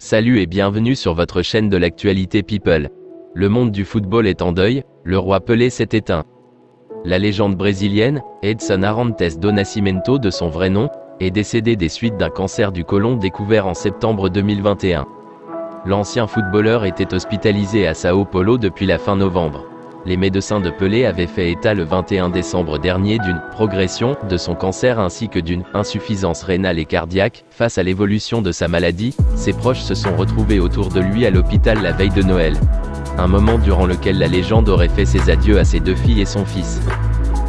Salut et bienvenue sur votre chaîne de l'actualité People. Le monde du football est en deuil, le roi Pelé s'est éteint. La légende brésilienne, Edson Arantes do Nascimento de son vrai nom, est décédé des suites d'un cancer du côlon découvert en septembre 2021. L'ancien footballeur était hospitalisé à Sao Paulo depuis la fin novembre. Les médecins de Pelé avaient fait état le 21 décembre dernier d'une progression de son cancer ainsi que d'une insuffisance rénale et cardiaque. Face à l'évolution de sa maladie, ses proches se sont retrouvés autour de lui à l'hôpital la veille de Noël. Un moment durant lequel la légende aurait fait ses adieux à ses deux filles et son fils.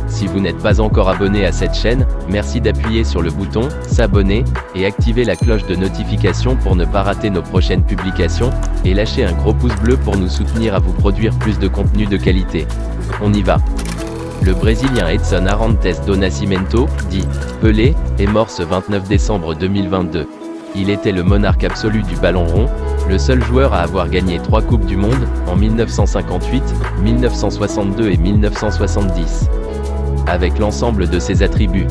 Si vous n'êtes pas encore abonné à cette chaîne, merci d'appuyer sur le bouton « S'abonner » et activer la cloche de notification pour ne pas rater nos prochaines publications, et lâchez un gros pouce bleu pour nous soutenir à vous produire plus de contenu de qualité. On y va. Le Brésilien Edson Arantes do Nascimento, dit Pelé, est mort ce 29 décembre 2022. Il était le monarque absolu du ballon rond, le seul joueur à avoir gagné 3 Coupes du Monde, en 1958, 1962 et 1970. Avec l'ensemble de ses attributs.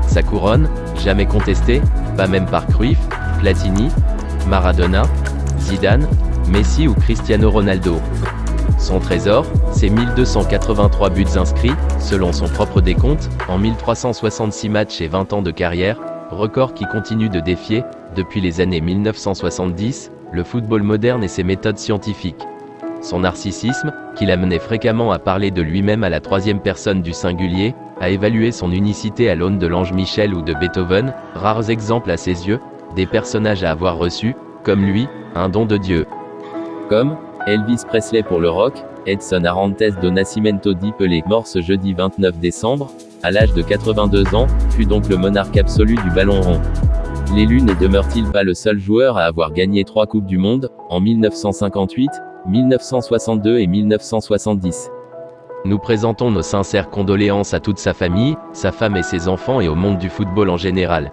Sa couronne, jamais contestée, pas même par Cruyff, Platini, Maradona, Zidane, Messi ou Cristiano Ronaldo. Son trésor, ses 1283 buts inscrits, selon son propre décompte, en 1366 matchs et 20 ans de carrière, record qui continue de défier, depuis les années 1970, le football moderne et ses méthodes scientifiques. Son narcissisme, qui l'amenait fréquemment à parler de lui-même à la troisième personne du singulier, a évalué son unicité à l'aune de l'ange Michel ou de Beethoven, rares exemples à ses yeux, des personnages à avoir reçu, comme lui, un don de Dieu. Comme Elvis Presley pour le rock, Edson Arantes do Nascimento dit Pelé, mort ce jeudi 29 décembre, à l'âge de 82 ans, fut donc le monarque absolu du ballon rond. L'élu ne demeure-t-il pas le seul joueur à avoir gagné 3 Coupes du Monde, en 1958, 1962 et 1970. Nous présentons nos sincères condoléances à toute sa famille, sa femme et ses enfants et au monde du football en général.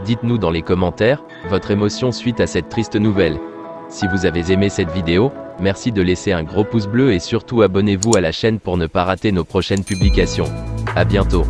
Dites-nous dans les commentaires, votre émotion suite à cette triste nouvelle. Si vous avez aimé cette vidéo, merci de laisser un gros pouce bleu et surtout abonnez-vous à la chaîne pour ne pas rater nos prochaines publications. À bientôt.